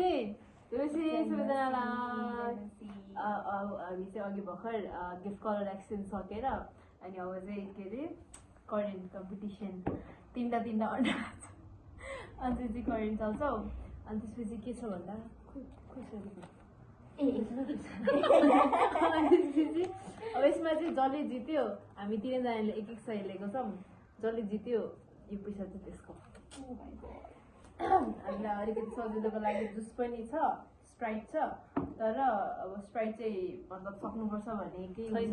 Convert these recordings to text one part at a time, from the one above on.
त्यसपछि सबैजनालाई हामी चाहिँ अघि भर्खर गिफ्ट कलर एक्सचेन्ज सकेर अनि अब चाहिँ के अरे करेन्ट कम्पिटिसन तिनवटा अन्डा अनि चाहिँ करेन्ट चल्छौँ अनि त्यसपछि के छ भन्दा अब यसमा चाहिँ जसले जित्यो हामी तिनैजनाले एक सय लिएको छौँ जसले जित्यो यो पैसा चाहिँ त्यसको हामीलाई अलिकति सजिलोको लागि जुस पनि छ स्प्राइट छ तर अब स्प्राइट चाहिँ मतलब सक्नुपर्छ भन्ने केही छैन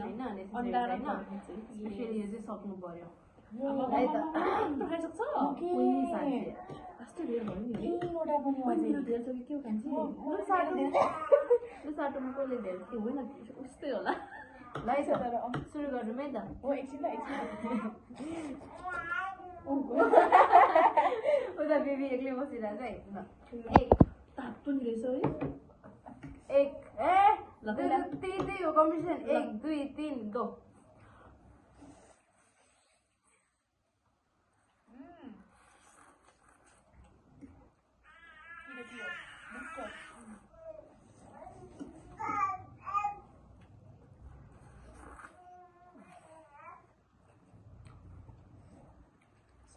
स्पेसली यो चाहिँ सक्नु पर्यो साटोमा कसले धेरै के होइन उस्तै होला ल सुरु गरौँ है त उता बेबी एक्लै बसिरहेको है त्यही हो कम्पिटिसन 1 2 3 गो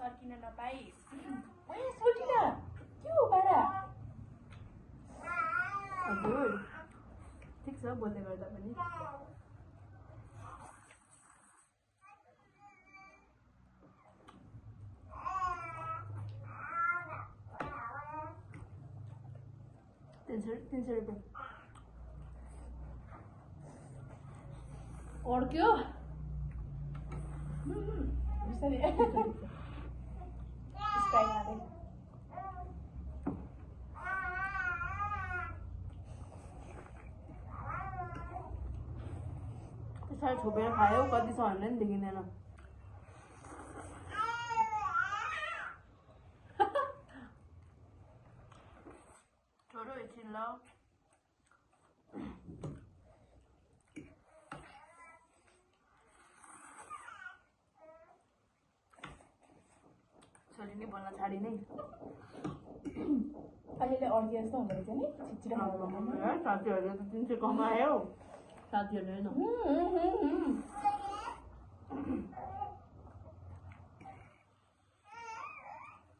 सर्किन नपाई सोचिन के हो पारा हजुर ठिक छ बोल्दै गर्दा पनि तीन सौ रुपियाँ अड्क्यो त्यसरी छोपेर खायो कति छ भनेर नि देखिँदैन छोरो एकछिन ल छोरी नै बोल्न छाडी नै अलिअलि अड्कियो जस्तो हुँदो रहेछ नि छिटछिटो साथीहरूले त 300 कमायो साथीहरूले होइन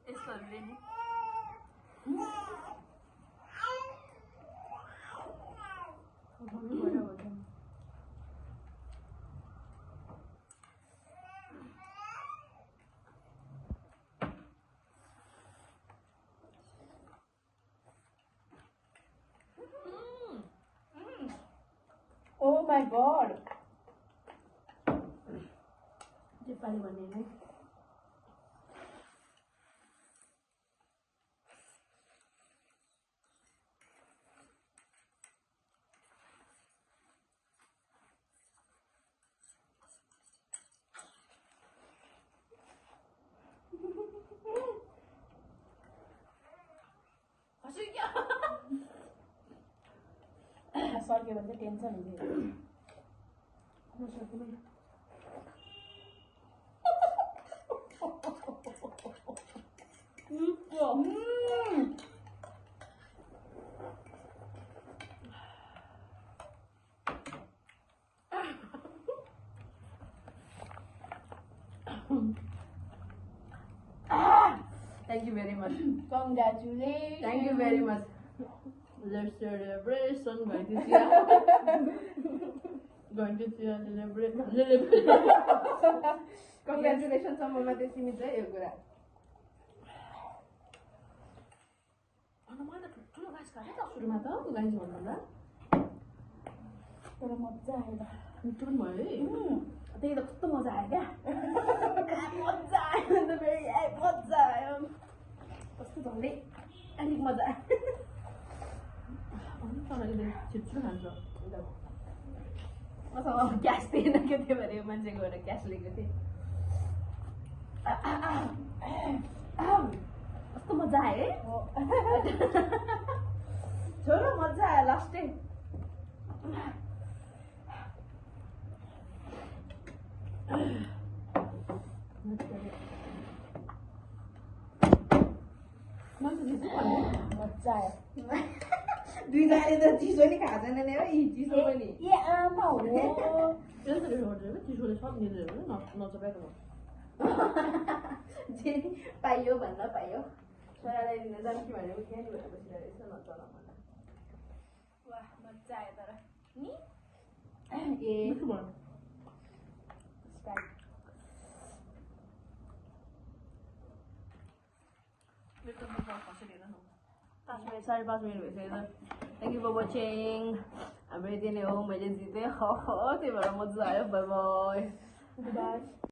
यस्तोहरूले नि Oh my god! नेपाली भन्ने नै सर्क्यो भने चाहिँ टेन्सन हुँदैन Thank you very much. Congratulations. Thank you very much. Let's celebration. Going to see a celebration. Congratulations सम्ममा चाहिँ सीमित है यो कुरा अनि मैले त ठुलो गाइस खाएँ त सुरुमा त गाइस भन्दा तर मजा आयो मिठो पनि भयो है त्यही त कस्तो मजा आयो क्या मजा आयो नि त फेरि मजा आयो कस्तो झन्डै अलिक मजा आयो अनि तँलाई छिटो खान्छ मसँग क्यास थिएन के थियो भने मान्छे गएर क्यास लिएको थिएँ कस्तो मजा आयो है छोरो मजा आयो लास्टै मजा आयो दुईजनाले त चिसो नि खाएको छैन नि हो यी चिसो पनि ए आमा हो यसरी छोडिदियो चिसोले सक्दिँदैन नचपाइकन जे नि पाइयो भन्न पाइयो छोरालाई दिन जान्छु भनेको थियो नि भनेर बसिरहेको रहेछ नचला मलाई वाह मजा आयो तर नि ए मिठो भयो मेरो त मुखमा खसेर 5 मिनट 5.5 मिनट भइसक्यो त थ्याङ्क यू फर वाचिङ हाम्रो यति नै हो मैले जितेँ त्यही भएर मजा आयो बाई बाई बाई